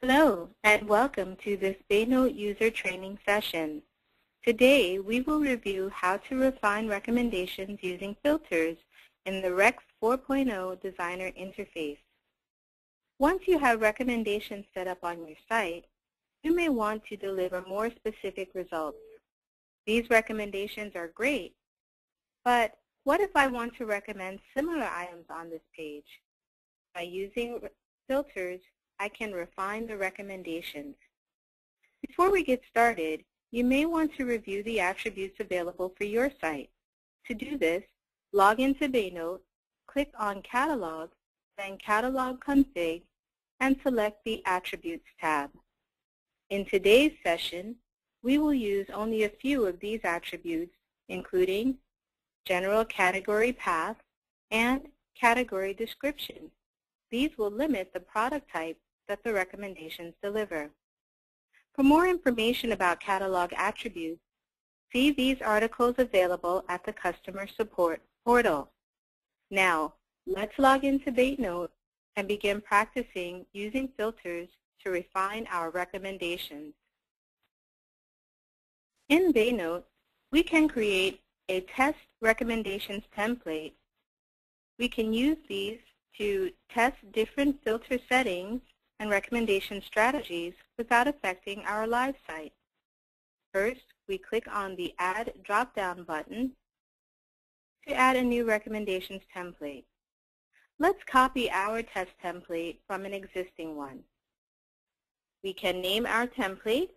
Hello, and welcome to this Baynote user training session. Today, we will review how to refine recommendations using filters in the Rex 4.0 Designer interface. Once you have recommendations set up on your site, you may want to deliver more specific results. These recommendations are great, but what if I want to recommend similar items on this page? By using filters, I can refine the recommendations. Before we get started, you may want to review the attributes available for your site. To do this, log into Baynote, click on Catalog, then Catalog Config, and select the Attributes tab. In today's session, we will use only a few of these attributes, including General Category Path and Category Description. These will limit the product type that the recommendations deliver. For more information about catalog attributes, see these articles available at the Customer Support portal. Now, let's log into Baynote and begin practicing using filters to refine our recommendations. In Baynote, we can create a test recommendations template. We can use these to test different filter settings and recommendation strategies without affecting our live site. First, we click on the Add drop-down button to add a new recommendations template. Let's copy our test template from an existing one. We can name our template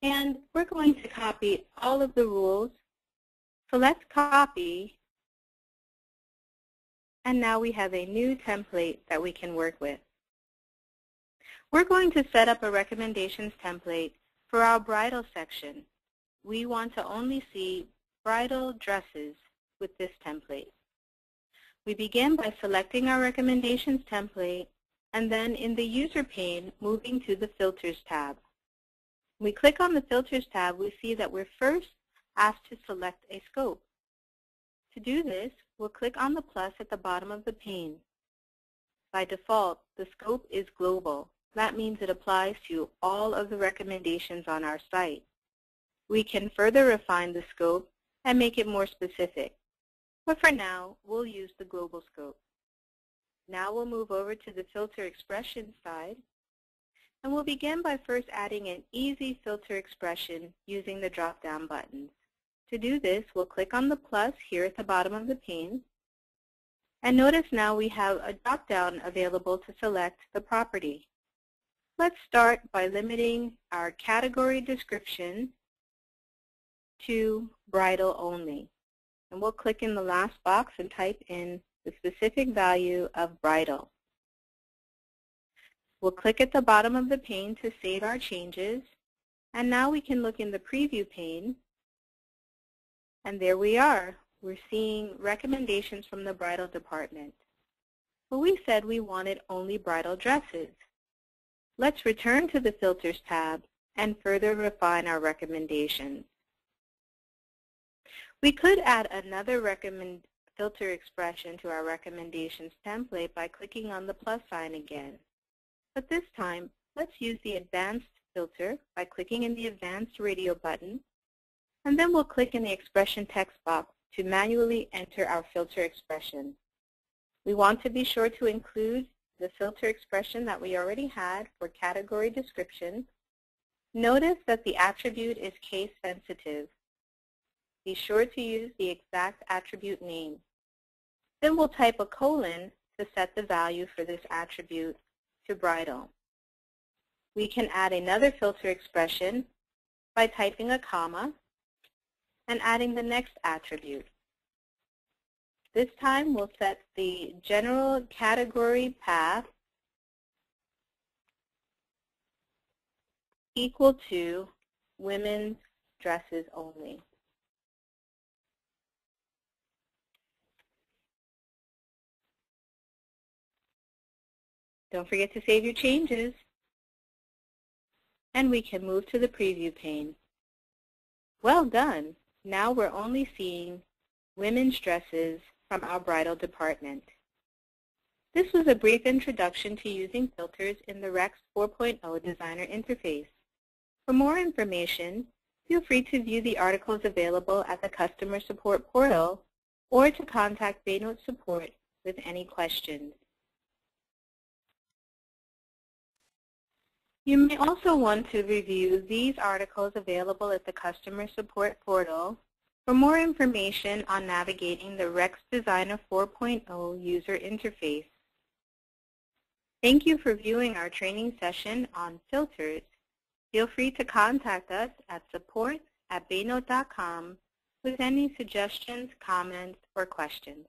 and we're going to copy all of the rules. So let's copy, and now we have a new template that we can work with. We're going to set up a recommendations template for our bridal section. We want to only see bridal dresses with this template. We begin by selecting our recommendations template, and then in the user pane, moving to the Filters tab. When we click on the Filters tab, we see that we're first asked to select a scope. To do this, we'll click on the plus at the bottom of the pane. By default, the scope is global. That means it applies to all of the recommendations on our site. We can further refine the scope and make it more specific. But for now, we'll use the global scope. Now we'll move over to the filter expression side. And we'll begin by first adding an easy filter expression using the drop-down buttons. To do this, we'll click on the plus here at the bottom of the pane. And notice now we have a drop-down available to select the property. Let's start by limiting our category description to bridal only. And we'll click in the last box and type in the specific value of bridal. We'll click at the bottom of the pane to save our changes. And now we can look in the preview pane. And there we are. We're seeing recommendations from the bridal department. But we said we wanted only bridal dresses. Let's return to the Filters tab and further refine our recommendations. We could add another filter expression to our recommendations template by clicking on the plus sign again. But this time, let's use the Advanced filter by clicking in the Advanced radio button, and then we'll click in the expression text box to manually enter our filter expression. We want to be sure to include the filter expression that we already had for category description. Notice that the attribute is case sensitive. Be sure to use the exact attribute name. Then we'll type a colon to set the value for this attribute to bridal. We can add another filter expression by typing a comma and adding the next attribute. This time we'll set the general category path equal to women's dresses only. Don't forget to save your changes. And we can move to the preview pane. Well done. Now we're only seeing women's dresses from our bridal department. This was a brief introduction to using filters in the REX 4.0 Designer interface. For more information, feel free to view the articles available at the Customer Support portal or to contact Baynote support with any questions. You may also want to review these articles available at the Customer Support portal for more information on navigating the REX Designer 4.0 user interface. Thank you for viewing our training session on filters. Feel free to contact us at support@baynote.com with any suggestions, comments, or questions.